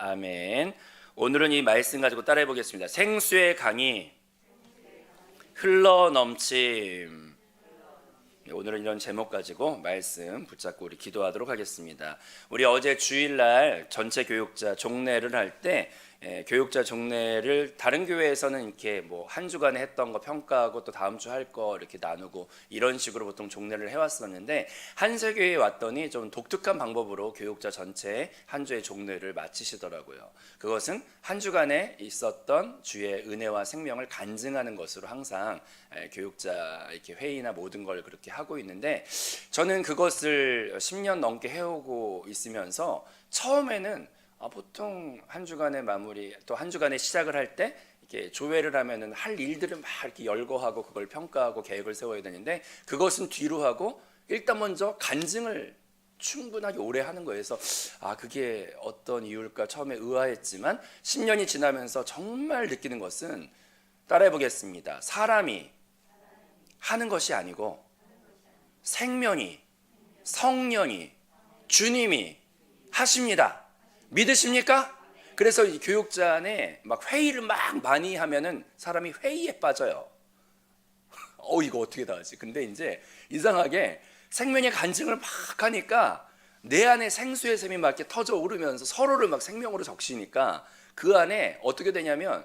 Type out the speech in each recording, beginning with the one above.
아멘. 오늘은 이 말씀 가지고 따라해 보겠습니다. 생수의 강이 흘러 넘침. 오늘은 이런 제목 가지고 말씀 붙잡고 우리 기도하도록 하겠습니다. 우리 어제 주일날 전체 교육자 종례를 할 때 교육자 종례를 다른 교회에서는 이렇게 뭐 한 주간에 했던 거 평가하고 또 다음 주 할 거 이렇게 나누고 이런 식으로 보통 종례를 해왔었는데 한세교회에 왔더니 좀 독특한 방법으로 교육자 전체 한 주의 종례를 마치시더라고요. 그것은 한 주간에 있었던 주의 은혜와 생명을 간증하는 것으로 항상 교육자 이렇게 회의나 모든 걸 그렇게 하고 있는데, 저는 그것을 10년 넘게 해오고 있으면서 처음에는 보통 한 주간의 마무리 또 한 주간의 시작을 할 때 이렇게 조회를 하면은 할 일들을 막 이렇게 열거하고 그걸 평가하고 계획을 세워야 되는데, 그것은 뒤로 하고 일단 먼저 간증을 충분하게 오래 하는 거예요. 그래서 그게 어떤 이유일까 처음에 의아했지만 10년이 지나면서 정말 느끼는 것은, 따라해 보겠습니다. 사람이 하는 것이 아니고 생명이, 성령이, 주님이 하십니다. 믿으십니까? 그래서 이 교육자 안에 막 회의를 막 많이 하면은 사람이 회의에 빠져요. 이거 어떻게 다 하지? 근데 이제 이상하게 생명의 간증을 막 하니까 내 안에 생수의 샘이 막 이렇게 터져 오르면서 서로를 막 생명으로 적시니까 그 안에 어떻게 되냐면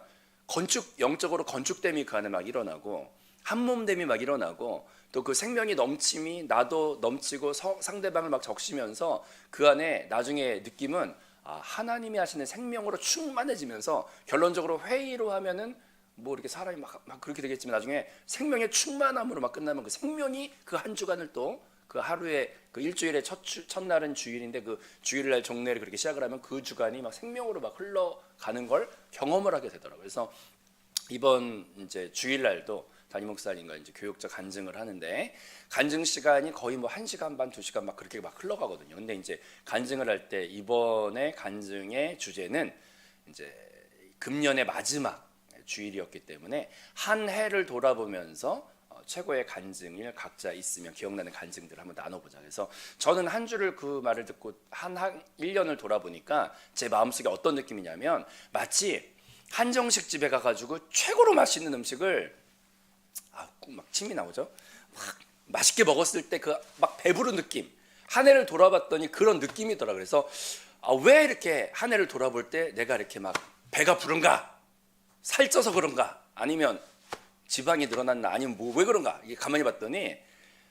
영적으로 건축됨이 그 안에 막 일어나고 한몸됨이 막 일어나고, 또 그 생명이 넘침이 나도 넘치고 상대방을 막 적시면서 그 안에 나중에 느낌은 하나님이 하시는 생명으로 충만해지면서, 결론적으로 회의로 하면은 뭐 이렇게 사람이 막 그렇게 되겠지만 나중에 생명의 충만함으로 막 끝나면 그 생명이 그 한 주간을 또 그 하루에 그 일주일의 첫날은 주일인데 그 주일날 종례를 그렇게 시작을 하면 그 주간이 막 생명으로 막 흘러가는 걸 경험을 하게 되더라고요. 그래서 이번 이제 주일날도 담임 목사님과 이제 교육자 간증을 하는데, 간증 시간이 거의 뭐 1시간 반, 2시간 막 그렇게 막 흘러가거든요. 근데 이제 간증을 할 때 이번에 간증의 주제는 이제 금년의 마지막 주일이었기 때문에 한 해를 돌아보면서 최고의 간증일 각자 있으면 기억나는 간증들을 한번 나눠보자. 그래서 저는 한 주를 그 말을 듣고 한 1년을 돌아보니까 제 마음속에 어떤 느낌이냐면, 마치 한정식 집에 가가지고 최고로 맛있는 음식을 막 침이 나오죠. 막 맛있게 먹었을 때 그 막 배부른 느낌, 한 해를 돌아봤더니 그런 느낌이더라. 그래서 왜 이렇게 한 해를 돌아볼 때 내가 이렇게 막 배가 부른가? 살쪄서 그런가? 아니면 지방이 늘어났나? 아니면 뭐 왜 그런가? 이게 가만히 봤더니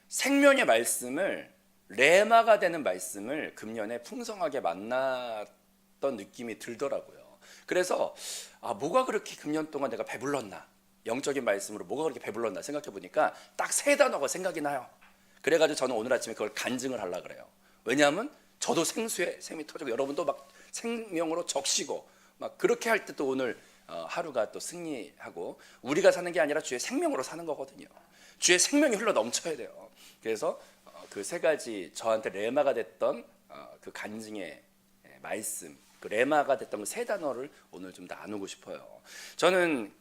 생명의 말씀을, 레마가 되는 말씀을 금년에 풍성하게 만났던 느낌이 들더라고요. 그래서 뭐가 그렇게 금년 동안 내가 배불렀나? 영적인 말씀으로 뭐가 그렇게 배불렀나 생각해 보니까 딱 3단어가 생각이 나요. 그래가지고 저는 오늘 아침에 그걸 간증을 하려고 그래요. 왜냐하면 저도 생수에 샘이 터지고 여러분도 막 생명으로 적시고 막 그렇게 할 때 또 오늘 하루가 또 승리하고, 우리가 사는 게 아니라 주의 생명으로 사는 거거든요. 주의 생명이 흘러 넘쳐야 돼요. 그래서 그 3가지 저한테 레마가 됐던 그 간증의 말씀, 그 레마가 됐던 그 3단어를 오늘 좀 나누고 싶어요. 저는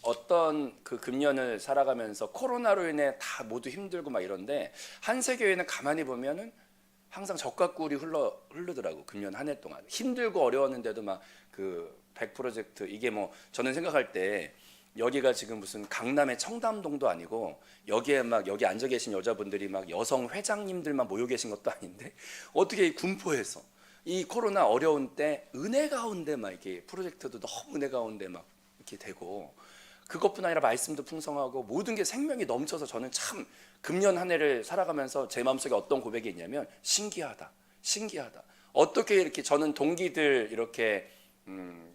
어떤 그 금년을 살아가면서 코로나로 인해 다 모두 힘들고 막 이런데, 한세교회는 가만히 보면은 항상 적과 꿀이 흐르더라고. 금년 한 해 동안 힘들고 어려웠는데도 막 그 100프로젝트, 이게 뭐 저는 생각할 때 여기가 지금 무슨 강남의 청담동도 아니고 여기에 막 여기 앉아 계신 여자분들이 막 여성 회장님들만 모여 계신 것도 아닌데, 어떻게 이 군포에서 이 코로나 어려운 때 은혜 가운데 막 이렇게 프로젝트도 너무 은혜 가운데 막 이렇게 되고, 그것뿐 아니라 말씀도 풍성하고 모든 게 생명이 넘쳐서, 저는 참 금년 한 해를 살아가면서 제 마음속에 어떤 고백이 있냐면, 신기하다. 어떻게 이렇게, 저는 동기들 이렇게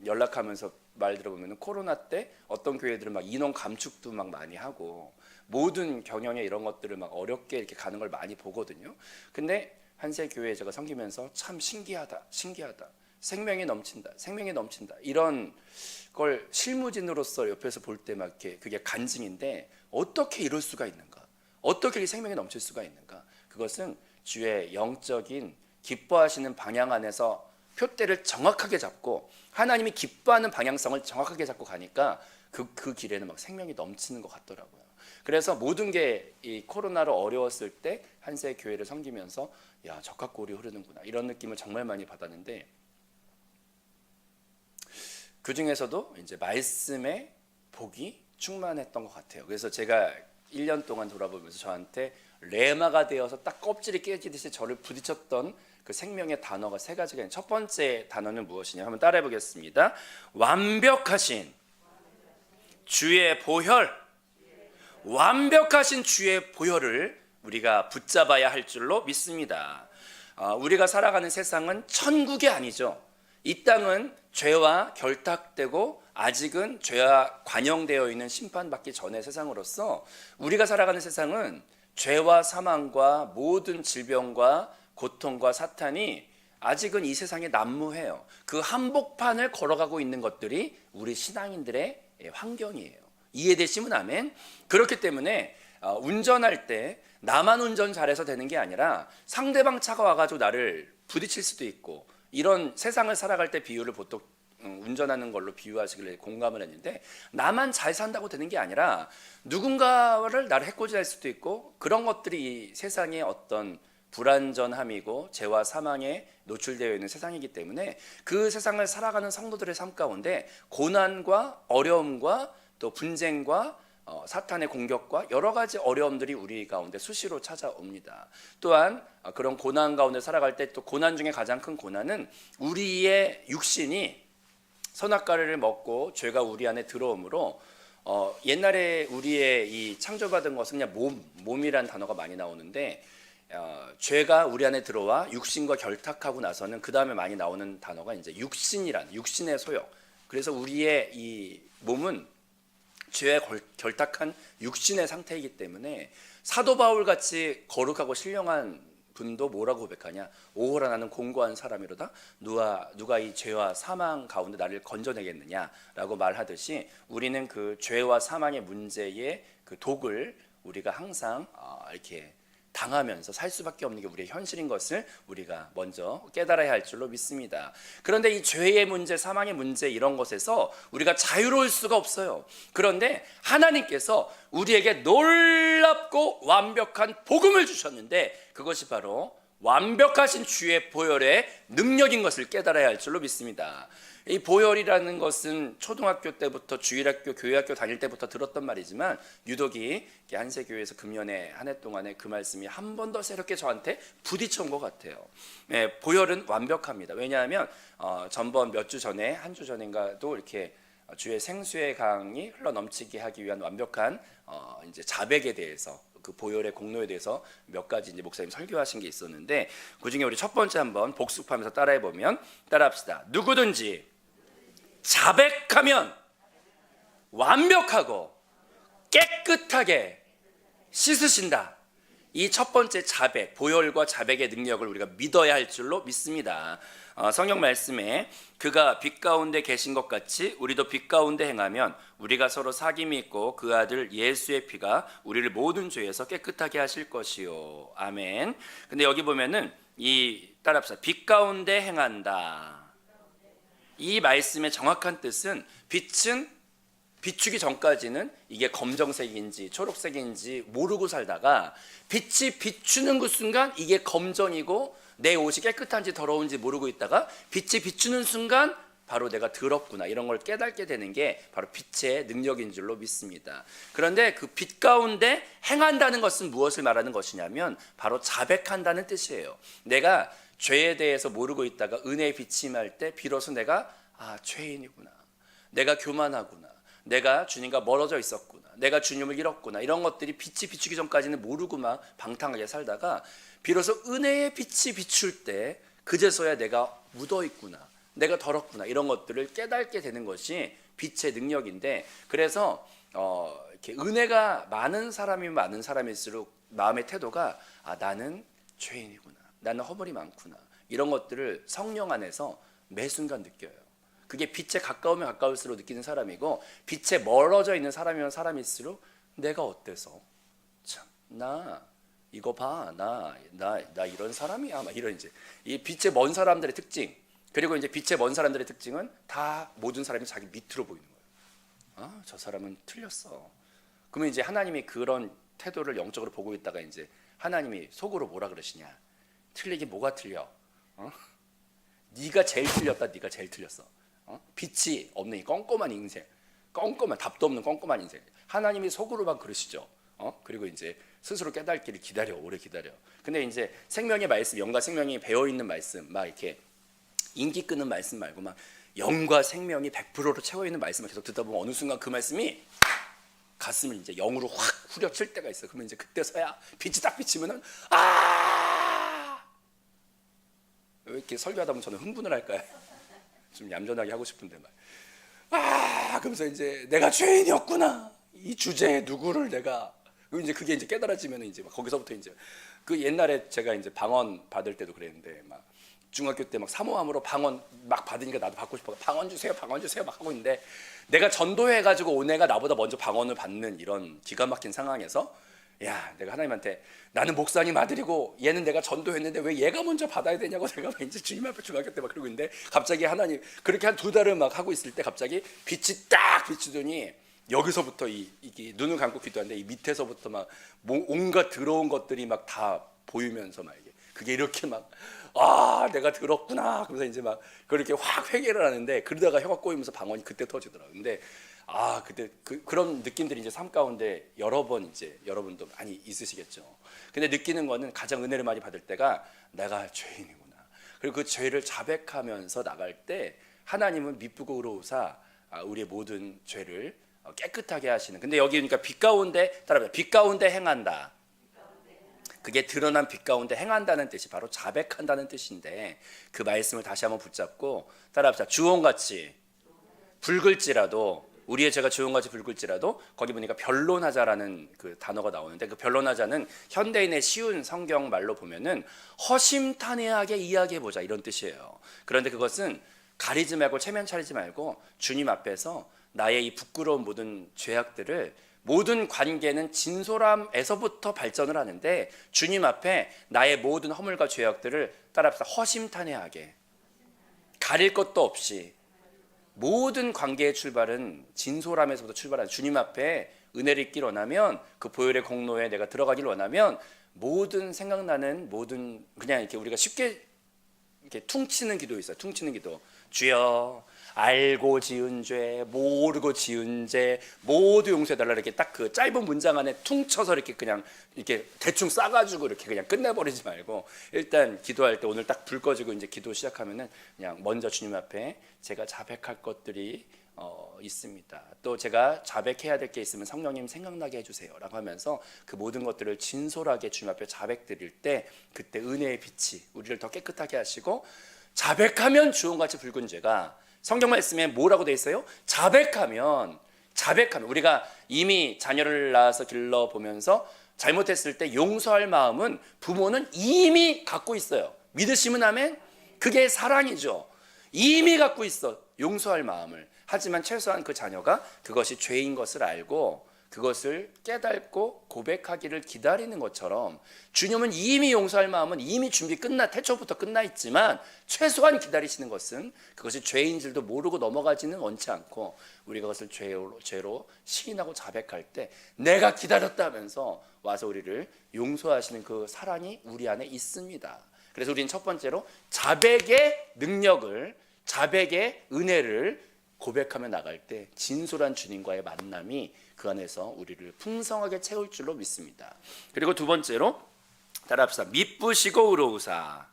연락하면서 말 들어보면 코로나 때 어떤 교회들은 막 인원 감축도 막 많이 하고 모든 경영에 이런 것들을 막 어렵게 이렇게 가는 걸 많이 보거든요. 근데 한세 교회에 제가 섬기면서 참 신기하다. 생명이 넘친다. 이런 걸 실무진으로서 옆에서 볼 때 막 이렇게 그게 간증인데, 어떻게 이럴 수가 있는가? 어떻게 생명이 넘칠 수가 있는가? 그것은 주의 영적인 기뻐하시는 방향 안에서 표대를 정확하게 잡고 하나님이 기뻐하는 방향성을 정확하게 잡고 가니까 그 길에는 막 생명이 넘치는 것 같더라고요. 그래서 모든 게 이 코로나로 어려웠을 때 한세 교회를 섬기면서 적과 꿀이 흐르는구나, 이런 느낌을 정말 많이 받았는데, 그 중에서도 이제 말씀의 복이 충만했던 것 같아요. 그래서 제가 1년 동안 돌아보면서 저한테 레마가 되어서 딱 껍질이 깨지듯이 저를 부딪혔던 그 생명의 단어가 세 가지가 있는데, 첫 번째 단어는 무엇이냐 한번 따라해 보겠습니다. 완벽하신 주의 보혈. 완벽하신 주의 보혈을 우리가 붙잡아야 할 줄로 믿습니다. 우리가 살아가는 세상은 천국이 아니죠. 이 땅은 죄와 결탁되고 아직은 죄와 관영되어 있는 심판받기 전의 세상으로서, 우리가 살아가는 세상은 죄와 사망과 모든 질병과 고통과 사탄이 아직은 이 세상에 난무해요. 그 한복판을 걸어가고 있는 것들이 우리 신앙인들의 환경이에요. 이해되시면 아멘. 그렇기 때문에 운전할 때 나만 운전 잘해서 되는 게 아니라 상대방 차가 와가지고 나를 부딪힐 수도 있고, 이런 세상을 살아갈 때 비유를 보통 운전하는 걸로 비유하시길래 공감을 했는데, 나만 잘 산다고 되는 게 아니라 누군가를 나를 해코지할 수도 있고, 그런 것들이 이 세상의 어떤 불완전함이고 죄와 사망에 노출되어 있는 세상이기 때문에, 그 세상을 살아가는 성도들의 삶 가운데 고난과 어려움과 또 분쟁과 사탄의 공격과 여러 가지 어려움들이 우리 가운데 수시로 찾아옵니다. 또한 그런 고난 가운데 살아갈 때 또 고난 중에 가장 큰 고난은 우리의 육신이 선악과를 먹고 죄가 우리 안에 들어오므로, 옛날에 우리의 이 창조받은 것은 그냥 몸이란 단어가 많이 나오는데, 죄가 우리 안에 들어와 육신과 결탁하고 나서는 그 다음에 많이 나오는 단어가 이제 육신의 소욕. 그래서 우리의 이 몸은 죄에 결탁한 육신의 상태이기 때문에, 사도 바울 같이 거룩하고 신령한 분도 뭐라고 고백하냐? 오호라 나는 공고한 사람이로다. 누가 이 죄와 사망 가운데 나를 건져내겠느냐라고 말하듯이, 우리는 그 죄와 사망의 문제의 그 독을 우리가 항상 이렇게 당하면서 살 수밖에 없는 게 우리의 현실인 것을 우리가 먼저 깨달아야 할 줄로 믿습니다. 그런데 이 죄의 문제, 사망의 문제, 이런 것에서 우리가 자유로울 수가 없어요. 그런데 하나님께서 우리에게 놀랍고 완벽한 복음을 주셨는데, 그것이 바로 완벽하신 주의 보혈의 능력인 것을 깨달아야 할 줄로 믿습니다. 이 보혈이라는 것은 초등학교 때부터 주일학교, 교회학교 다닐 때부터 들었던 말이지만, 유독이 한세교회에서 금년에 한 해 동안에 그 말씀이 한 번 더 새롭게 저한테 부딪혀온 것 같아요. 보혈은 완벽합니다. 왜냐하면 전번 몇 주 전에, 한 주 전인가도 이렇게 주의 생수의 강이 흘러 넘치게 하기 위한 완벽한 이제 자백에 대해서, 그 보혈의 공로에 대해서 몇 가지 이제 목사님 설교하신 게 있었는데, 그 중에 우리 첫 번째 한번 복습하면서 따라해 보면, 따라합시다. 누구든지 자백하면 완벽하고 깨끗하게 씻으신다. 이 첫 번째 자백, 보혈과 자백의 능력을 우리가 믿어야 할 줄로 믿습니다. 성경 말씀에 그가 빛 가운데 계신 것 같이 우리도 빛 가운데 행하면 우리가 서로 사귐이 있고 그 아들 예수의 피가 우리를 모든 죄에서 깨끗하게 하실 것이요. 아멘. 근데 여기 보면은 따라합시다. 빛 가운데 행한다. 이 말씀의 정확한 뜻은, 빛은 비추기 전까지는 이게 검정색인지 초록색인지 모르고 살다가, 빛이 비추는 그 순간 이게 검정이고 내 옷이 깨끗한지 더러운지 모르고 있다가, 빛이 비추는 순간 바로 내가 더럽구나, 이런 걸 깨닫게 되는 게 바로 빛의 능력인 줄로 믿습니다. 그런데 그 빛 가운데 행한다는 것은 무엇을 말하는 것이냐면 바로 자백한다는 뜻이에요. 내가 죄에 대해서 모르고 있다가 은혜의 빛이 임할 때 비로소 내가 죄인이구나, 내가 교만하구나, 내가 주님과 멀어져 있었구나, 내가 주님을 잃었구나, 이런 것들이 빛이 비추기 전까지는 모르고 막 방탕하게 살다가 비로소 은혜의 빛이 비출 때 그제서야 내가 묻어있구나, 내가 더럽구나, 이런 것들을 깨닫게 되는 것이 빛의 능력인데, 그래서 이렇게 은혜가 많은 사람이면 많은 사람일수록 마음의 태도가 나는 죄인이구나, 나는 허물이 많구나, 이런 것들을 성령 안에서 매 순간 느껴요. 그게 빛에 가까우면 가까울수록 느끼는 사람이고, 빛에 멀어져 있는 사람이면 사람일수록 내가 어때서, 참, 나 이거 봐, 나 이런 사람이야, 막 이런, 이제 이 빛에 먼 사람들의 특징, 그리고 이제 빛에 먼 사람들의 특징은 다 모든 사람이 자기 밑으로 보이는 거예요. 저 사람은 틀렸어. 그러면 이제 하나님이 그런 태도를 영적으로 보고 있다가 이제 하나님이 속으로 뭐라 그러시냐? 틀리긴 뭐가 틀려? 네가 제일 틀렸다, 네가 제일 틀렸어. 빛이 없는 이 껌껌한 인생, 껌껌한 답도 없는 껌껌한 인생. 하나님이 속으로만 그러시죠. 그리고 이제 스스로 깨닫기를 기다려, 오래 기다려. 근데 이제 생명의 말씀, 영과 생명이 배어 있는 말씀, 막 이렇게 인기 끄는 말씀 말고 막 영과 생명이 100%로 채워 있는 말씀을 계속 듣다 보면 어느 순간 그 말씀이 가슴을 이제 영으로 확 후려칠 때가 있어. 그러면 이제 그때서야 빛이 딱 비치면은 왜 이렇게 설교하다 보면 저는 흥분을 할까요? 좀 얌전하게 하고 싶은데 그러면서 이제 내가 죄인이었구나. 이 주제에 누구를 내가 이제 그게 이제 깨달아지면 이제 막 거기서부터 이제 그 옛날에 제가 이제 방언 받을 때도 그랬는데 막 중학교 때 막 사모함으로 방언 막 받으니까 나도 받고 싶어. 방언 주세요 막 하고 있는데 내가 전도해가지고 온 애가 나보다 먼저 방언을 받는 이런 기가 막힌 상황에서 야, 내가 하나님한테 나는 목사님 아들이고 얘는 내가 전도했는데 왜 얘가 먼저 받아야 되냐고 내가 이제 주님 앞에 중학교 때 막 그러고 있는데 갑자기 하나님 그렇게 한 2달을 막 하고 있을 때 갑자기 빛이 딱 비추더니 여기서부터 이게 눈을 감고 기도하는데 이 밑에서부터 막 온갖 더러운 것들이 막 다 보이면서 막 이게 그게 이렇게 막 내가 들었구나. 그러면서 이제 막 그렇게 확 회개를 하는데 그러다가 혀가 꼬이면서 방언이 그때 터지더라고요. 근데 그때 그런 느낌들이 이제 삶 가운데 여러 번 이제 여러분도 많이 있으시겠죠. 근데 느끼는 거는 가장 은혜를 많이 받을 때가 내가 죄인이구나. 그리고 그 죄를 자백하면서 나갈 때 하나님은 미쁘고 의로우사 우리의 모든 죄를 깨끗하게 하시는. 근데 여기 그러니까 빛 가운데 따라합니다. 빛 가운데 행한다. 그게 드러난 빛 가운데 행한다는 뜻이 바로 자백한다는 뜻인데 그 말씀을 다시 한번 붙잡고 따라합시다. 주홍같이 붉을지라도 우리의 죄가 주홍같이 붉을지라도 거기 보니까 변론하자라는 그 단어가 나오는데 그 변론하자는 현대인의 쉬운 성경 말로 보면은 허심탄회하게 이야기해보자 이런 뜻이에요. 그런데 그것은 가리지 말고 체면 차리지 말고 주님 앞에서 나의 이 부끄러운 모든 죄악들을 모든 관계는 진솔함에서부터 발전을 하는데 주님 앞에 나의 모든 허물과 죄악들을 따라합시다. 허심탄회하게 가릴 것도 없이 모든 관계의 출발은 진솔함에서부터 출발하는 주님 앞에 은혜를 입길 원하면 그 보혈의 공로에 내가 들어가길 원하면 모든 생각나는 모든 그냥 이렇게 우리가 쉽게 이렇게 퉁치는 기도 있어요. 퉁치는 기도. 주여 알고 지은 죄, 모르고 지은 죄 모두 용서해달라 이렇게 딱 그 짧은 문장 안에 퉁쳐서 이렇게 그냥 이렇게 대충 싸가지고 이렇게 그냥 끝내버리지 말고 일단 기도할 때 오늘 딱 불 꺼지고 이제 기도 시작하면은 그냥 먼저 주님 앞에 제가 자백할 것들이 있습니다. 또 제가 자백해야 될 게 있으면 성령님 생각나게 해주세요라고 하면서 그 모든 것들을 진솔하게 주님 앞에 자백드릴 때 그때 은혜의 빛이 우리를 더 깨끗하게 하시고 자백하면 주홍같이 붉은 죄가 성경 말씀에 뭐라고 돼 있어요? 자백하면 우리가 이미 자녀를 낳아서 길러보면서 잘못했을 때 용서할 마음은 부모는 이미 갖고 있어요. 믿으시면 아멘? 그게 사랑이죠. 이미 갖고 있어 용서할 마음을. 하지만 최소한 그 자녀가 그것이 죄인 것을 알고 그것을 깨닫고 고백하기를 기다리는 것처럼 주님은 이미 용서할 마음은 이미 준비 태초부터 끝나 있지만 최소한 기다리시는 것은 그것이 죄인 줄도 모르고 넘어가지는 원치 않고 우리가 그것을 죄로 시인하고 자백할 때 내가 기다렸다면서 와서 우리를 용서하시는 그 사랑이 우리 안에 있습니다. 그래서 우리는 첫 번째로 자백의 능력을 자백의 은혜를 고백하며 나갈 때 진솔한 주님과의 만남이 그 안에서 우리를 풍성하게 채울 줄로 믿습니다. 그리고 두 번째로 따라합시다. 미쁘시고 의로우사.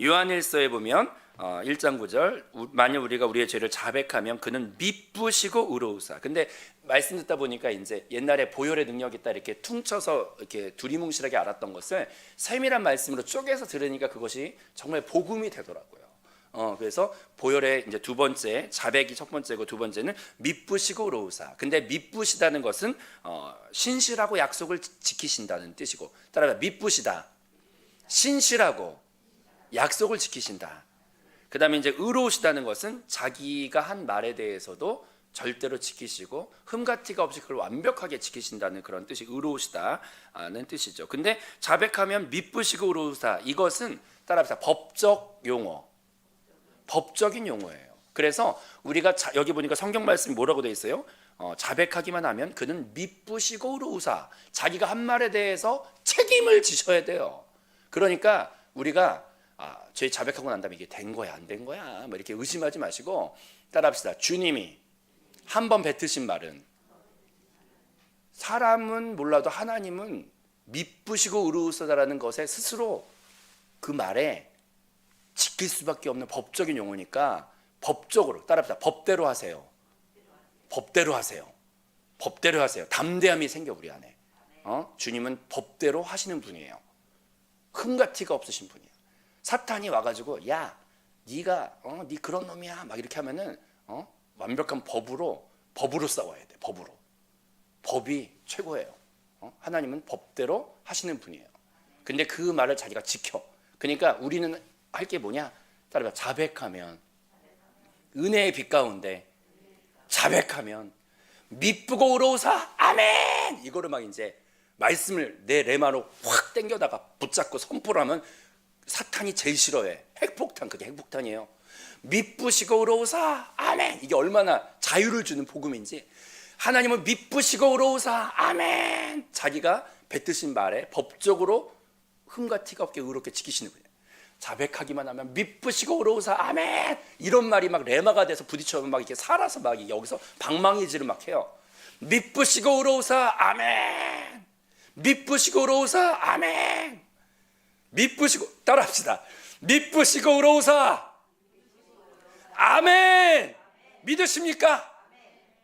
요한일서에 보면 1장 9절 만일 우리가 우리의 죄를 자백하면 그는 미쁘시고 의로우사. 근데 말씀 듣다 보니까 이제 옛날에 보혈의 능력이 있다 이렇게 퉁쳐서 이렇게 두리뭉실하게 알았던 것을 세밀한 말씀으로 쪼개서 들으니까 그것이 정말 복음이 되더라고요. 그래서 보혈의 이제 두 번째 자백이 첫 번째고 두 번째는 미쁘시고 의로우사. 근데 미쁘시다는 것은 신실하고 약속을 지키신다는 뜻이고 따라서 미쁘시다, 신실하고 약속을 지키신다. 그 다음에 이제 의로우시다는 것은 자기가 한 말에 대해서도 절대로 지키시고 흠가티가 없이 그걸 완벽하게 지키신다는 그런 뜻이 의로우시다는 뜻이죠. 근데 자백하면 미쁘시고 의로우사 이것은 따라합시다. 법적 용어. 법적인 용어예요. 그래서 우리가 여기 보니까 성경 말씀이 뭐라고 되어 있어요? 자백하기만 하면 그는 미쁘시고 의로우사. 자기가 한 말에 대해서 책임을 지셔야 돼요. 그러니까 우리가 죄 자백하고 난 다음에 이게 된 거야 안 된 거야 뭐 이렇게 의심하지 마시고 따라합시다. 주님이 한 번 뱉으신 말은, 사람은 몰라도 하나님은 미쁘시고 의로우시다라는 것에 스스로 그 말에 지킬 수밖에 없는 법적인 용어니까 법적으로 따라합시다. 법대로 하세요. 법대로 하세요. 법대로 하세요. 담대함이 생겨 우리 안에. 주님은 법대로 하시는 분이에요. 흠과 티가 없으신 분이에요. 사탄이 와가지고 야 네가 네 그런 놈이야 막 이렇게 하면은 완벽한 법으로 싸워야 돼. 법으로. 법이 최고예요. 하나님은 법대로 하시는 분이에요. 근데 그 말을 자기가 지켜. 그러니까 우리는 할 게 뭐냐? 따라봐. 자백하면, 은혜의 빛 가운데 자백하면 미쁘고 의로우사 아멘. 이거를 막 이제 말씀을 내 레마로 확 당겨다가 붙잡고 선포를 하면 사탄이 제일 싫어해. 핵폭탄. 그게 핵폭탄이에요. 미쁘시고 의로우사 아멘. 이게 얼마나 자유를 주는 복음인지. 하나님은 미쁘시고 의로우사 아멘. 자기가 뱉으신 말에 법적으로 흠과 티가 없게 의롭게 지키시는 분이에요. 자백하기만 하면 미쁘시고 의로우사 아멘. 이런 말이 막 레마가 돼서 부딪혀면 막 이렇게 살아서 막 여기서 방망이질을 막 해요. 미쁘시고 의로우사 아멘. 미쁘시고 의로우사 아멘. 미쁘시고, 따라합시다. 미쁘시고 의로우사 아멘. 믿으십니까?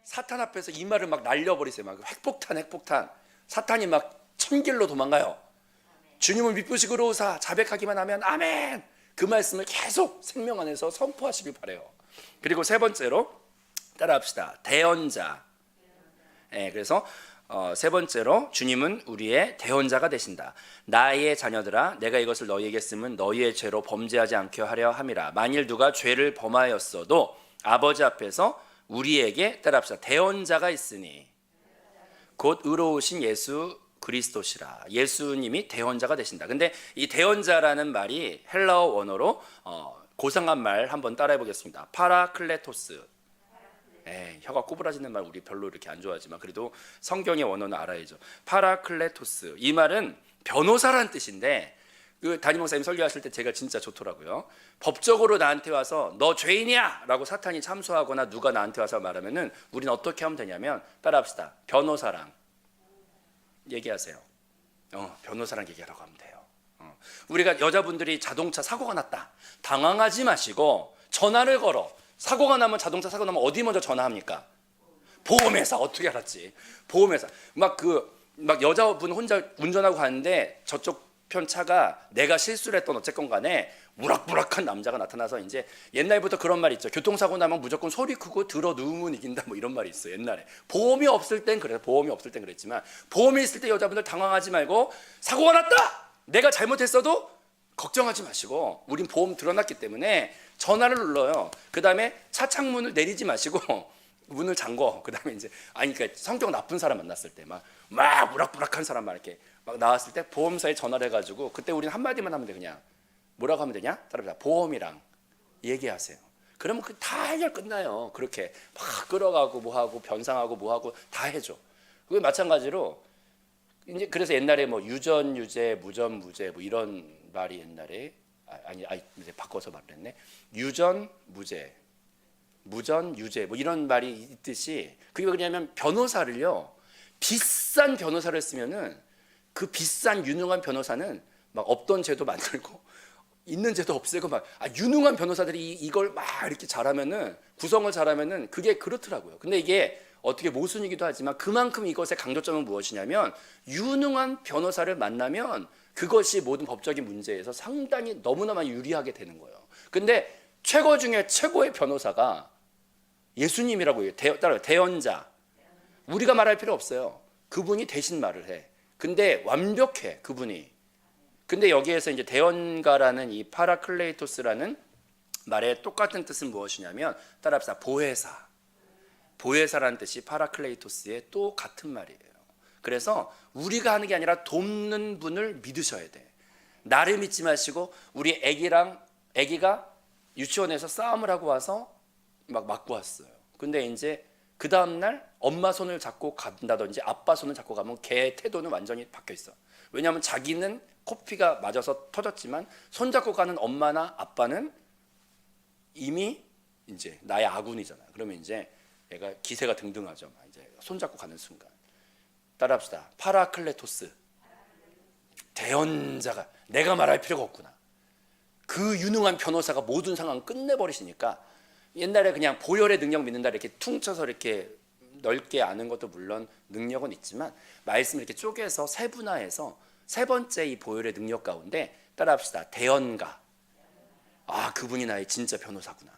사탄 앞에서 이 말을 막 날려버리세요. 막 핵폭탄. 사탄이 막 천길로 도망가요. 주님은 미쁘시고 의로우사 자백하기만 하면 아멘. 그 말씀을 계속 생명 안에서 선포하시길 바라요. 그리고 세 번째로 따라합시다. 대언자. 그래서 세 번째로 주님은 우리의 대언자가 되신다. 나의 자녀들아, 내가 이것을 너희에게 쓰면 너희의 죄로 범죄하지 않게 하려 함이라. 만일 누가 죄를 범하였어도 아버지 앞에서 우리에게 따라합시다. 대언자가 있으니 곧 의로우신 예수 그리스도시라. 예수님이 대언자가 되신다. 근데 이 대언자라는 말이 헬라어 원어로 고상한 말 한번 따라해 보겠습니다. 파라클레토스. 혀가 꼬부라지는 말 우리 별로 이렇게 안 좋아하지만 그래도 성경의 원어는 알아야죠. 파라클레토스. 이 말은 변호사라는 뜻인데 그 담임 목사님 설교하실 때 제가 진짜 좋더라고요. 법적으로 나한테 와서 너 죄인이야 라고 사탄이 참소하거나 누가 나한테 와서 말하면은 우리는 어떻게 하면 되냐면 따라합시다. 변호사랑 얘기하세요. 변호사랑 얘기하라고 하면 돼요. 우리가 여자분들이 자동차 사고가 났다. 당황하지 마시고 전화를 걸어. 사고가 나면 자동차 사고 나면 어디 먼저 전화합니까? 보험회사. 어떻게 알았지? 보험회사. 막 여자분 혼자 운전하고 가는데 저쪽 편 차가 내가 실수를 했던 어쨌건 간에 우락부락한 남자가 나타나서 이제 옛날부터 그런 말이 있죠. 교통사고 나면 무조건 소리 크고 들어 누우면 이긴다 뭐 이런 말이 있어요. 옛날에 보험이 없을 땐 그래요. 보험이 없을 땐 그랬지만 보험이 있을 때 여자분들 당황하지 말고 사고가 났다. 내가 잘못했어도 걱정하지 마시고 우린 보험 들어놨기 때문에 전화를 눌러요. 그 다음에 차 창문을 내리지 마시고 문을 잠궈. 그 다음에 이제 그러니까 성격 나쁜 사람 만났을 때 막 우락부락한 사람 막 이렇게 막 나왔을 때 보험사에 전화를 해가지고 그때 우리는 한마디만 하면 돼. 그냥 뭐라고 하면 되냐? 따라합시다. 보험이랑 얘기하세요. 그러면 그 다 해결 끝나요. 그렇게 막 끌어가고 뭐하고 변상하고 뭐하고 다 해줘. 그게 마찬가지로 이제 그래서 옛날에 뭐 유전 유죄, 무전 무죄 뭐 이런 말이 옛날에 이제 바꿔서 말했네. 유전 무죄, 무전 유죄 뭐 이런 말이 있듯이 그게 뭐냐면 변호사를요. 비싼 변호사를 쓰면은 그 비싼 유능한 변호사는 막 없던 죄도 만들고 있는 죄도 없애고 막 유능한 변호사들이 이걸 막 이렇게 잘하면은 구성을 잘하면은 그게 그렇더라고요. 근데 이게 어떻게 모순이기도 하지만 그만큼 이것의 강조점은 무엇이냐면 유능한 변호사를 만나면 그것이 모든 법적인 문제에서 상당히 너무나 유리하게 되는 거예요. 근데 최고 중에 최고의 변호사가 예수님이라고 해요. 따라요. 대언자. 우리가 말할 필요 없어요. 그분이 대신 말을 해. 근데 완벽해 그분이. 근데 여기에서 이제 대언가라는 이 파라클레이토스라는 말의 똑같은 뜻은 무엇이냐면 따라합시다. 보혜사. 보혜사라는 뜻이 파라클레이토스의 또 같은 말이에요. 그래서 우리가 하는 게 아니라 돕는 분을 믿으셔야 돼. 나를 믿지 마시고 우리 애기가 유치원에서 싸움을 하고 와서 막 맞고 왔어요. 근데 이제 그 다음날 엄마 손을 잡고 간다든지 아빠 손을 잡고 가면 걔 태도는 완전히 바뀌어 있어. 왜냐하면 자기는 코피가 맞아서 터졌지만 손잡고 가는 엄마나 아빠는 이미 이제 나의 아군이잖아. 그러면 이제 얘가 기세가 등등하죠. 이제 손잡고 가는 순간. 따라합시다. 파라클레토스. 대언자가 내가 말할 필요가 없구나. 그 유능한 변호사가 모든 상황을 끝내버리시니까 옛날에 그냥 보혈의 능력 믿는다 이렇게 퉁쳐서 이렇게 넓게 아는 것도 물론 능력은 있지만 말씀을 이렇게 쪼개서 세분화해서 세 번째 이 보혈의 능력 가운데 따라합시다. 대언가. 아, 그분이 나의 진짜 변호사구나.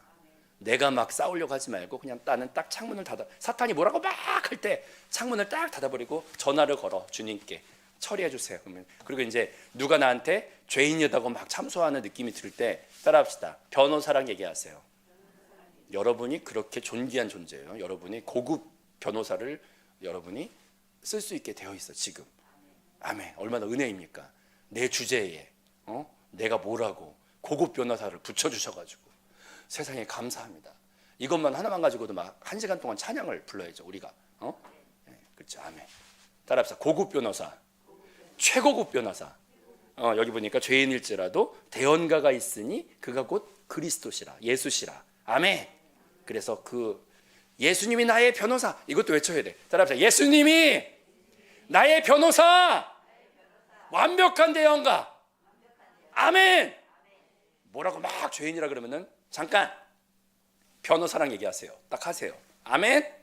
내가 막 싸우려고 하지 말고 그냥 나는 딱 창문을 닫아, 사탄이 뭐라고 막 할 때 창문을 딱 닫아버리고 전화를 걸어 주님께 처리해 주세요. 그리고 이제 누가 나한테 죄인이다고 막 참소하는 느낌이 들 때 따라합시다. 변호사랑 얘기하세요. 여러분이 그렇게 존귀한 존재예요. 여러분이 고급 변호사를 여러분이 쓸 수 있게 되어 있어 지금. 아멘. 얼마나 은혜입니까? 내 주제에 내가 뭐라고 고급 변호사를 붙여주셔가지고 세상에 감사합니다. 이것만 하나만 가지고도 막 1시간 동안 찬양을 불러야죠 우리가. 네, 그렇죠. 아멘. 따라합시다. 고급 변호사, 최고급 변호사. 여기 보니까 죄인일지라도 대언가가 있으니 그가 곧 그리스도시라, 예수시라. 아멘. 그래서 그 예수님이 나의 변호사, 이것도 외쳐야 돼. 따라합시다. 예수님이 나의 변호사, 완벽한 대언가. 아멘. 뭐라고 막 죄인이라 그러면은 잠깐 변호사랑 얘기하세요. 딱 하세요. 아멘.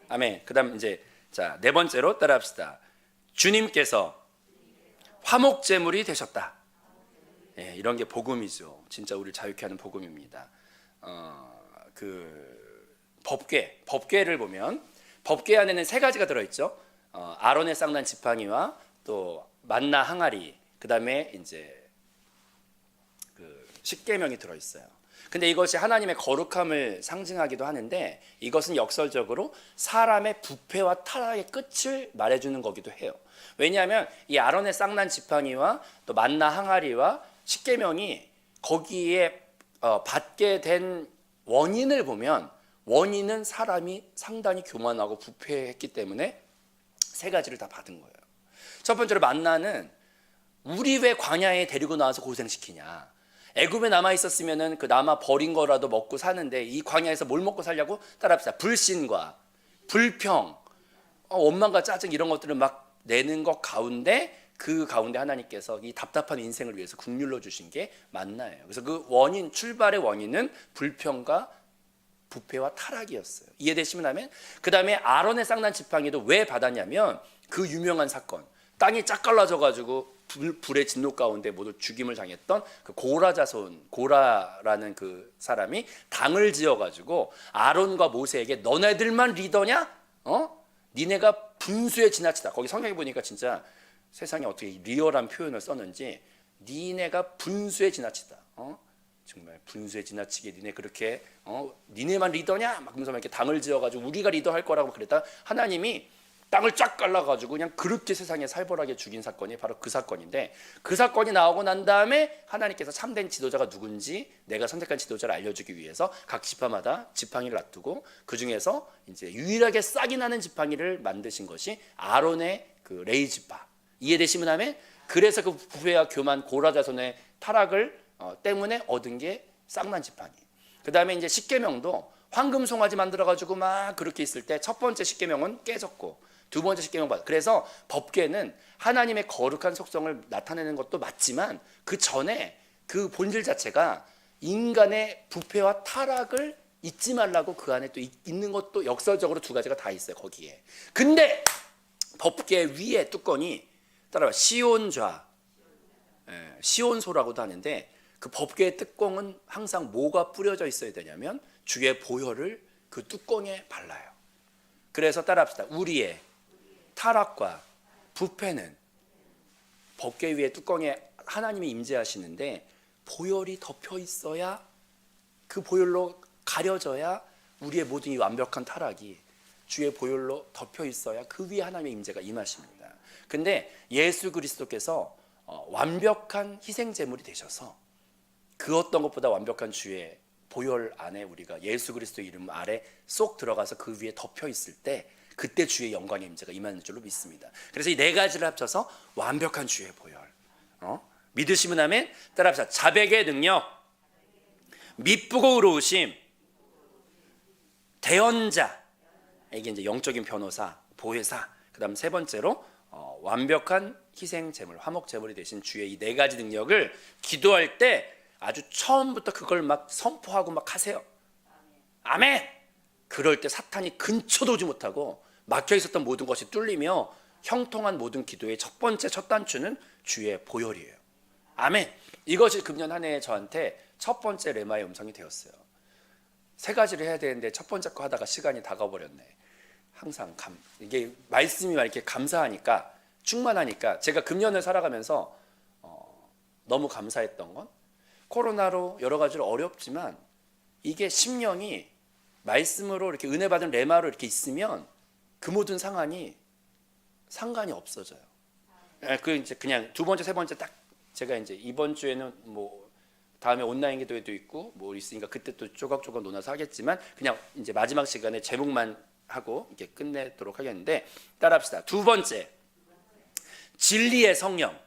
아멘. 그다음 이제 자, 네 번째로 따라합시다. 주님께서 화목제물이 되셨다. 예, 이런 게 복음이죠. 진짜 우리를 자유케 하는 복음입니다. 그 법궤를 보면 법궤 안에는 세 가지가 들어있죠. 아론의 쌍난 지팡이와 또 만나 항아리, 그다음에 이제 그 십계명이 들어있어요. 근데 이것이 하나님의 거룩함을 상징하기도 하는데 이것은 역설적으로 사람의 부패와 타락의 끝을 말해주는 거기도 해요. 왜냐하면 이 아론의 쌍난 지팡이와 또 만나 항아리와 십계명이 거기에 받게 된 원인을 보면 원인은 사람이 상당히 교만하고 부패했기 때문에 세 가지를 다 받은 거예요. 첫 번째로 만나는 우리 왜 광야에 데리고 나와서 고생시키냐. 애굽에 남아 있었으면은 그 남아 버린 거라도 먹고 사는데 이 광야에서 뭘 먹고 살려고? 따라합시다. 불신과 불평, 원망과 짜증 이런 것들을 막 내는 것 가운데 그 가운데 하나님께서 이 답답한 인생을 위해서 국률로 주신 게 만나예요. 그래서 그 원인, 출발의 원인은 불평과 부패와 타락이었어요. 이해되시면 하면 그 다음에 아론의 쌍난 지팡이도 왜 받았냐면 그 유명한 사건, 땅이 짝 갈라져가지고 불의 진노 가운데 모두 죽임을 당했던 그 고라 자손, 고라라는 그 사람이 당을 지어가지고 아론과 모세에게 너네들만 리더냐? 니네가 분수에 지나치다. 거기 성경에 보니까 진짜 세상에 어떻게 리얼한 표현을 썼는지 니네가 분수에 지나치다. 정말 분수에 지나치게 니네 그렇게 니네만 리더냐? 막 그러면서 이렇게 당을 지어가지고 우리가 리더할 거라고 그랬다. 하나님이 땅을 쫙 갈라가지고 그냥 그렇게 세상에 살벌하게 죽인 사건이 바로 그 사건인데 그 사건이 나오고 난 다음에 하나님께서 참된 지도자가 누군지 내가 선택한 지도자를 알려주기 위해서 각 지파마다 지팡이를 놔두고 그 중에서 이제 유일하게 싹이 나는 지팡이를 만드신 것이 아론의 그 레위 지파. 이해되시면 하면 그래서 그 부패와 교만 고라 자손의 타락을 때문에 얻은 게 싹난 지팡이. 그 다음에 이제 십계명도 황금 송아지 만들어가지고 막 그렇게 있을 때 첫 번째 십계명은 깨졌고 두 번째 십계명 받아. 그래서 법궤는 하나님의 거룩한 속성을 나타내는 것도 맞지만 그 전에 그 본질 자체가 인간의 부패와 타락을 잊지 말라고 그 안에 또 있는 것도 역설적으로 두 가지가 다 있어요 거기에. 근데 법궤 위에 뚜껑이 따라봐 시온좌, 시온소라고도 하는데 그 법궤의 뚜껑은 항상 뭐가 뿌려져 있어야 되냐면 주의 보혈을 그 뚜껑에 발라요. 그래서 따라합시다. 우리의 타락과 부패는 법궤 위에 뚜껑에 하나님이 임재하시는데 보혈이 덮여 있어야 그 보혈로 가려져야 우리의 모든 이 완벽한 타락이 주의 보혈로 덮여 있어야 그 위에 하나님의 임재가 임하십니다. 근데 예수 그리스도께서 완벽한 희생 제물이 되셔서 그 어떤 것보다 완벽한 주의 보혈 안에 우리가 예수 그리스도 이름 아래 쏙 들어가서 그 위에 덮여 있을 때 그때 주의 영광의 임재가 임하는 줄로 믿습니다. 그래서 이 네 가지를 합쳐서 완벽한 주의 보혈, 믿으시면 아멘. 따라합시다. 자백의 능력, 미쁘고 의로우심, 대언자. 이게 이제 영적인 변호사, 보혜사. 그다음 세 번째로 완벽한 희생 제물, 화목 제물이 되신 주의 이 네 가지 능력을 기도할 때 아주 처음부터 그걸 막 선포하고 막 하세요. 아멘. 그럴 때 사탄이 근처도 오지 못하고 막혀 있었던 모든 것이 뚫리며 형통한 모든 기도의 첫 번째 첫 단추는 주의 보혈이에요. 아멘. 이것이 금년 한 해 저한테 첫 번째 레마의 음성이 되었어요. 세 가지를 해야 되는데 첫 번째 거 하다가 시간이 다가버렸네. 항상 이게 말씀이 막 이렇게 감사하니까, 충만하니까. 제가 금년을 살아가면서 너무 감사했던 건, 코로나로 여러 가지로 어렵지만 이게 심령이 말씀으로 이렇게 은혜 받은 레마로 이렇게 있으면 그 모든 상관이 없어져요. 그 이제 그냥 두 번째 세 번째 딱 제가 이제 이번 주에는 뭐 다음에 온라인 기도회도 있고 뭐 있으니까 그때 또 조각조각 논아서 하겠지만, 그냥 이제 마지막 시간에 제목만 하고 이렇게 끝내도록 하겠는데, 따라합시다. 두 번째, 진리의 성령.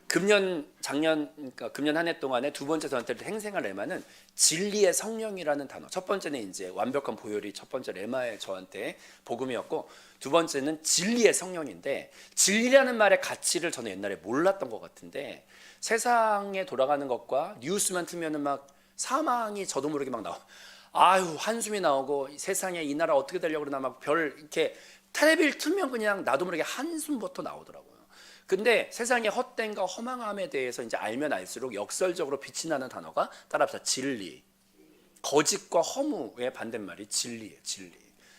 그러니까 금년 한 해 동안에 두 번째 저한테 행생한 레마는 진리의 성령이라는 단어. 첫 번째는 이제 완벽한 보혈이 첫 번째 레마의 저한테 복음이었고, 두 번째는 진리의 성령인데, 진리라는 말의 가치를 저는 옛날에 몰랐던 것 같은데, 세상에 돌아가는 것과 뉴스만 틀면은 막 사망이 저도 모르게 막 아유, 한숨이 나오고 세상에 이 나라 어떻게 되려고 그러나 막 이렇게 텔레비를 틀면 그냥 나도 모르게 한숨부터 나오더라고요. 근데 세상의 헛됨과 허망함에 대해서 이제 알면 알수록 역설적으로 빛이 나는 단어가, 따라합시다, 진리. 거짓과 허무의 반대말이 진리예요.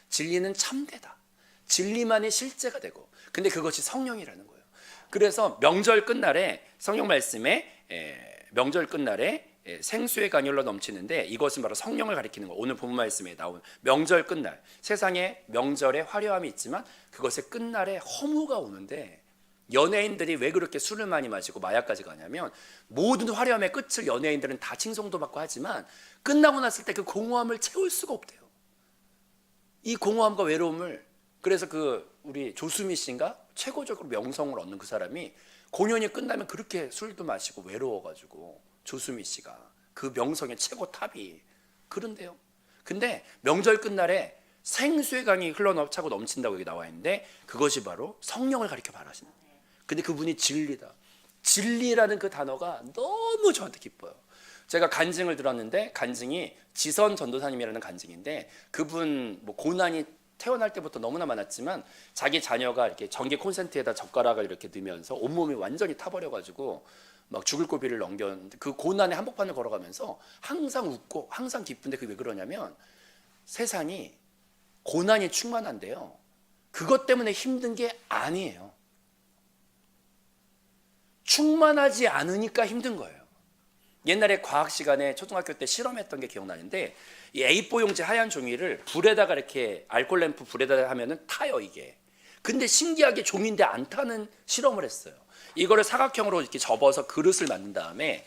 진리는 참되다. 진리만이 실제가 되고, 근데 그것이 성령이라는 거예요. 그래서 명절 끝날에 성령 말씀에 명절 끝날에 생수의 강이 흘러 넘치는데, 이것은 바로 성령을 가리키는 거예요. 오늘 본문 말씀에 나온 명절 끝날, 세상에 명절에 화려함이 있지만 그것의 끝날에 허무가 오는데, 연예인들이 왜 그렇게 술을 많이 마시고 마약까지 가냐면, 모든 화려함의 끝을 연예인들은 다 칭송도 받고 하지만 끝나고 났을 때 그 공허함을 채울 수가 없대요. 이 공허함과 외로움을, 그래서 우리 조수미 씨인가 최고적으로 명성을 얻는 그 사람이 공연이 끝나면 그렇게 술도 마시고 외로워가지고, 조수미 씨가 그 명성의 최고 탑이 그런데요. 근데 명절 끝날에 생수의 강이 흘러차고 넘친다고 여기 나와 있는데, 그것이 바로 성령을 가리켜 말하시는 거예요. 근데 그분이 진리다. 진리라는 그 단어가 너무 저한테 기뻐요. 제가 간증을 들었는데, 간증이 지선 전도사님이라는 간증인데, 그분 뭐 고난이 태어날 때부터 너무나 많았지만 자기 자녀가 이렇게 전기 콘센트에다 젓가락을 이렇게 넣으면서 온몸이 완전히 타버려가지고 막 죽을 고비를 넘겼는데, 그 고난의 한복판을 걸어가면서 항상 웃고 항상 기쁜데, 그게 왜 그러냐면 세상이 고난이 충만한데요, 그것 때문에 힘든 게 아니에요. 충만하지 않으니까 힘든 거예요. 옛날에 과학 시간에 초등학교 때 실험했던 게 기억나는데, 이 A4 용지 하얀 종이를 불에다가 이렇게 알콜 램프 불에다가 하면은 타요, 이게. 근데 신기하게 종이인데 안 타는 실험을 했어요. 이거를 사각형으로 이렇게 접어서 그릇을 만든 다음에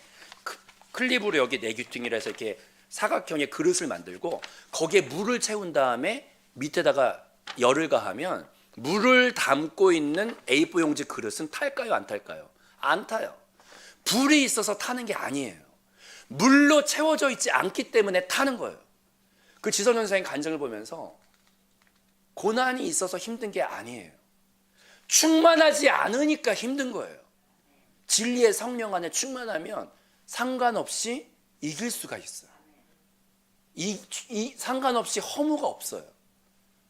클립으로 여기 내규팅이라 해서 이렇게 사각형의 그릇을 만들고, 거기에 물을 채운 다음에 밑에다가 열을 가하면 물을 담고 있는 A4 용지 그릇은 탈까요, 안 탈까요? 안 타요. 불이 있어서 타는 게 아니에요. 물로 채워져 있지 않기 때문에 타는 거예요. 그 지선 전사님 간증을 보면서 고난이 있어서 힘든 게 아니에요. 충만하지 않으니까 힘든 거예요. 진리의 성령 안에 충만하면 상관없이 이길 수가 있어요. 상관없이 허무가 없어요.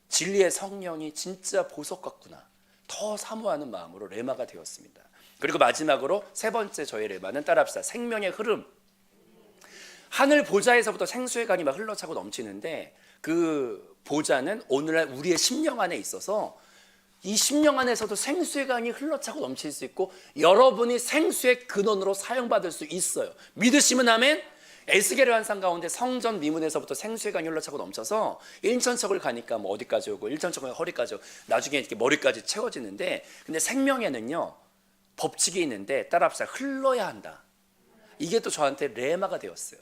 진리의 성령이 진짜 보석 같구나, 더 사모하는 마음으로 레마가 되었습니다. 그리고 마지막으로 세 번째 저의 레마는, 따라합시다, 생명의 흐름. 하늘 보좌에서부터 생수의 강이 막 흘러차고 넘치는데, 그 보좌는 오늘날 우리의 심령 안에 있어서 이 심령 안에서도 생수의 강이 흘러차고 넘칠 수 있고, 여러분이 생수의 근원으로 사용받을 수 있어요. 믿으시면 아멘. 에스겔의 환상 가운데 성전 미문에서부터 생수의 강이 흘러차고 넘쳐서 인천척을 가니까 뭐 어디까지 오고, 일천척은 허리까지 오고, 나중에 이렇게 머리까지 채워지는데, 근데 생명에는요 법칙이 있는데, 따라합시다, 흘러야 한다. 이게 또 저한테 레마가 되었어요.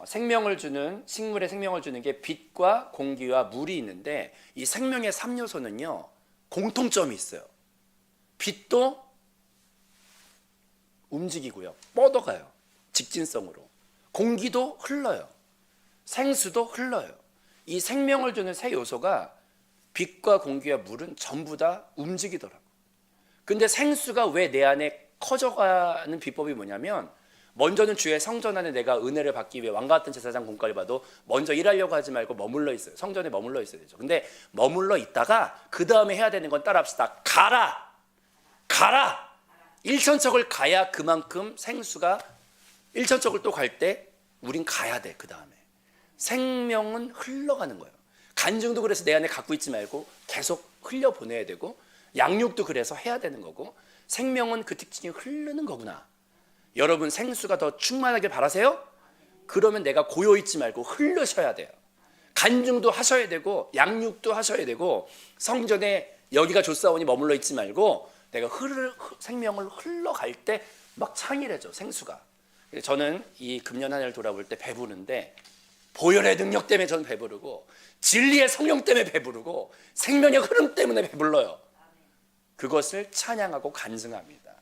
생명을 주는, 식물에 생명을 주는 게 빛과 공기와 물이 있는데, 이 생명의 3요소는요 공통점이 있어요. 빛도 움직이고요. 뻗어가요. 직진성으로. 공기도 흘러요. 생수도 흘러요. 이 생명을 주는 세 요소가 빛과 공기와 물은 전부 다 움직이더라고요. 근데 생수가 왜 내 안에 커져가는 비법이 뭐냐면, 먼저는 주의 성전 안에 내가 은혜를 받기 위해 왕과 같은 제사장 공과를 봐도 먼저 일하려고 하지 말고 머물러 있어요. 성전에 머물러 있어야 되죠. 근데 머물러 있다가 그 다음에 해야 되는 건 따라합시다. 가라. 일천척을 가야 그만큼 생수가, 일천척을 또 갈 때 우린 가야 돼. 그 다음에 생명은 흘러가는 거예요. 간증도 그래서 내 안에 갖고 있지 말고 계속 흘려보내야 되고, 양육도 그래서 해야 되는 거고, 생명은 그 특징이 흐르는 거구나. 여러분 생수가 더 충만하게 바라세요? 그러면 내가 고여있지 말고 흘러셔야 돼요. 간증도 하셔야 되고 양육도 하셔야 되고, 성전에 여기가 좋사오니 머물러 있지 말고 내가 생명을 흘러갈 때 막 창일해져 생수가. 저는 이 금년 한 해를 돌아볼 때 배부른데, 보혈의 능력 때문에 저는 배부르고, 진리의 성령 때문에 배부르고, 생명의 흐름 때문에 배불러요. 그것을 찬양하고 간증합니다.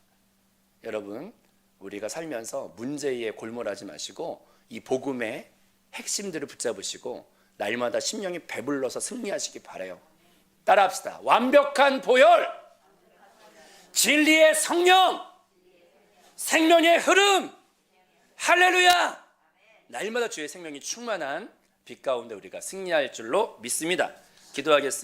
여러분, 우리가 살면서 문제에 골몰하지 마시고 이 복음의 핵심들을 붙잡으시고 날마다 심령이 배불러서 승리하시기 바라요. 따라합시다. 완벽한 보혈, 진리의 성령, 생명의 흐름. 할렐루야. 날마다 주의 생명이 충만한 빛 가운데 우리가 승리할 줄로 믿습니다. 기도하겠습니다.